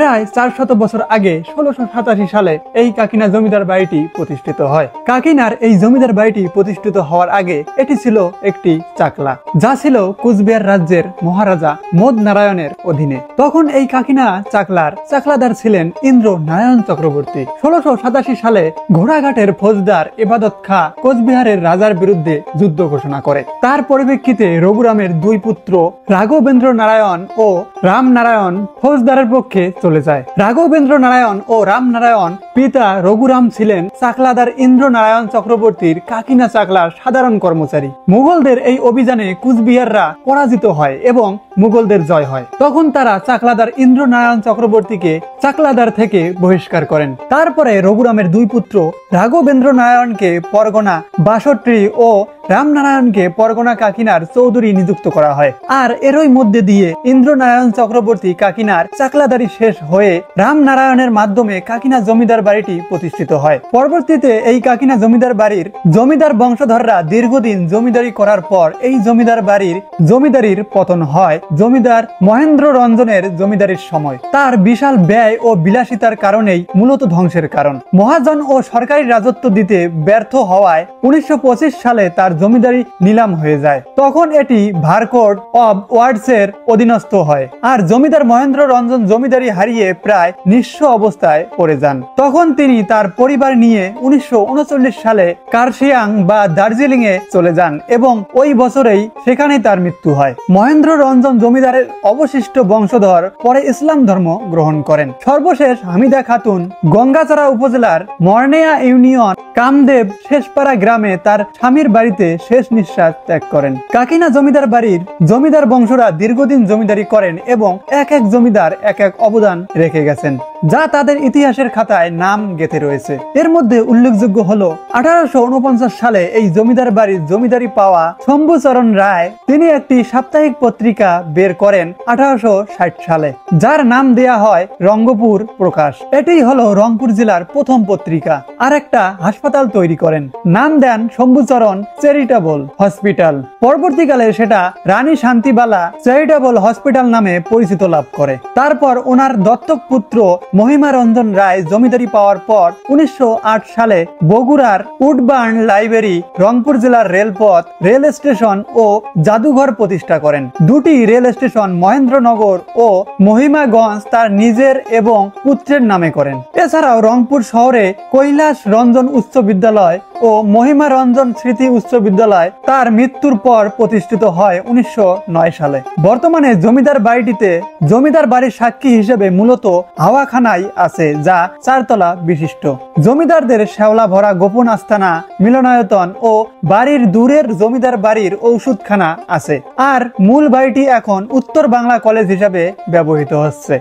প্রায় 400 বছর আগে 1687 সালে এই কাকিনা জমিদার বাড়িটি প্রতিষ্ঠিত হয়। কাকিনার এই জমিদার বাড়িটি প্রতিষ্ঠিত হওয়ার আগে এটি ছিল একটি চাকলা, যা ছিল কুচবিহার রাজ্যের মহারাজা মদ নারায়ণের অধীনে। তখন এই কাকিনা চাকলার চাকলাদার ছিলেন ইন্দ্র নারায়ণ চক্রবর্তী। 1687 সালে ঘোড়াঘাটের ফৌজদার ইবাদত খাঁ কোচবিহারের রাজার বিরুদ্ধে যুদ্ধ ঘোষণা করে। তার পরিপ্রেক্ষিতে রঘুরামের দুই পুত্র রাঘবেন্দ্র নারায়ণ ও রাম নারায়ণ ফৌজদারের পক্ষে চলে যায়। রাঘবেন্দ্র নারায়ণ ও রাম নারায়ণ পিতা রঘুরাম ছিলেন চাকলাদার ইন্দ্র নারায়ণ চক্রবর্তীর কাকিনা চাকলার সাধারণ কর্মচারী। মুঘলদের এই অভিযানে কুচবিহাররা পরাজিত হয় এবং মুঘলদের জয় হয়। তখন তারা চাকলাদার ইন্দ্র নারায়ণ চক্রবর্তীকে চাকলাদার থেকে বহিষ্কার করেন। তারপরে রঘুরামের দুই পুত্র রাঘবেন্দ্র নারায়ণকে পরগনা 62 ও রামনারায়ণকে পরগনা কাকিনার চৌধুরী নিযুক্ত করা হয়। আর এরই মধ্যে দিয়ে ইন্দ্র নারায়ণ চক্রবর্তী কাকিনার চাকলাদারি শেষ হয়ে রামনারায়ণের মাধ্যমে কাকিনা জমিদার বাড়িটি প্রতিষ্ঠিত হয়। পরবর্তীতে এই কাকিনা জমিদার বাড়ির জমিদার বংশধররা দীর্ঘদিন জমিদারি করার পর এই জমিদার বাড়ির জমিদারির পতন হয় জমিদার মহেন্দ্র রঞ্জনের জমিদারির সময়। তার বিশাল ব্যয় ও বিলাসিতার কারণেই মূলত ধ্বংসের কারণ। মহাজন ও সরকারি রাজত্ব দিতে ব্যর্থ হওয়ায় 1925 সালে তার জমিদারি নিলাম হয়ে যায়। তখন এটি ভারকোট অব ওয়ার্ডস এর অধীনস্থ হয়। আর জমিদার মহেন্দ্র রঞ্জন জমিদারি হারিয়ে প্রায় নিঃস্ব অবস্থায় পড়ে যান। তখন তিনি তার পরিবার নিয়ে 1939 সালে কার্শিয়াং বা দার্জিলিং এ চলে যান এবং ওই বছরেই সেখানেই তার মৃত্যু হয়। মহেন্দ্র রঞ্জন জমিদারের অবশিষ্ট বংশধর পরে ইসলাম ধর্ম গ্রহণ করেন। সর্বশেষ হামিদা খাতুন গঙ্গাচড়া উপজেলার মর্নেয়া ইউনিয়ন কামদেব শেষপাড়া গ্রামে তার স্বামীর বাড়িতে শেষ নিঃশ্বাস ত্যাগ করেন। কাকিনা জমিদার বাড়ির জমিদার বংশরা দীর্ঘদিন জমিদারি করেন এবং এক এক জমিদার এক এক অবদান রেখে গেছেন, যা তাদের ইতিহাসের খাতায় নাম গেঁথে রয়েছে। এর মধ্যে উল্লেখযোগ্য হলো 1849 সালে এই জমিদার বাড়ির জমিদারি পাওয়া শম্ভুচরণ রায়, তিনি একটি সাপ্তাহিক পত্রিকা বের করেন 1860 সালে, যার নাম দেয়া হয় রঙ্গপুর প্রকাশ। এটি হলো রংপুর জেলার প্রথম পত্রিকা। আর একটা হাসপাতাল তৈরি করেন, নাম দেন শম্ভুচরণ চ্যারিটেবল হসপিটাল। পরবর্তীকালে সেটা রানী শান্তিবালা চ্যারিটেবল হসপিটাল নামে পরিচিত লাভ করে। তারপর ওনার দত্তক পুত্র মহিমা রঞ্জন রায় জমিদারি পাওয়ার পর 1908 সালে বগুড়ার উডবার্ন লাইব্রেরি, রংপুর জেলার রেলপথ, রেল স্টেশন ও জাদুঘর প্রতিষ্ঠা করেন। দুটি রেল স্টেশন মহেন্দ্রনগর ও মহিমাগঞ্জ তার নিজের এবং পুত্রের নামে করেন। এছাড়াও রংপুর শহরে কৈলাস রঞ্জন উচ্চ বিদ্যালয় ও মহিমা রঞ্জন স্মৃতি উচ্চ বিদ্যালয় তার মৃত্যুর পর প্রতিষ্ঠিত হয় 1909 সালে। বর্তমানে জমিদার বাড়িটিতে জমিদার বাড়ির সাক্ষী হিসেবে মূলত হাওয়াখানাই আছে, যা 4 তলা বিশিষ্ট। জমিদারদের শ্যাওলা ভরা গোপন আস্তানা, মিলনায়তন ও বাড়ির দূরের জমিদার বাড়ির ঔষধখানা আছে। আর মূল বাড়িটি এখন উত্তর বাংলা কলেজ হিসাবে ব্যবহৃত হচ্ছে।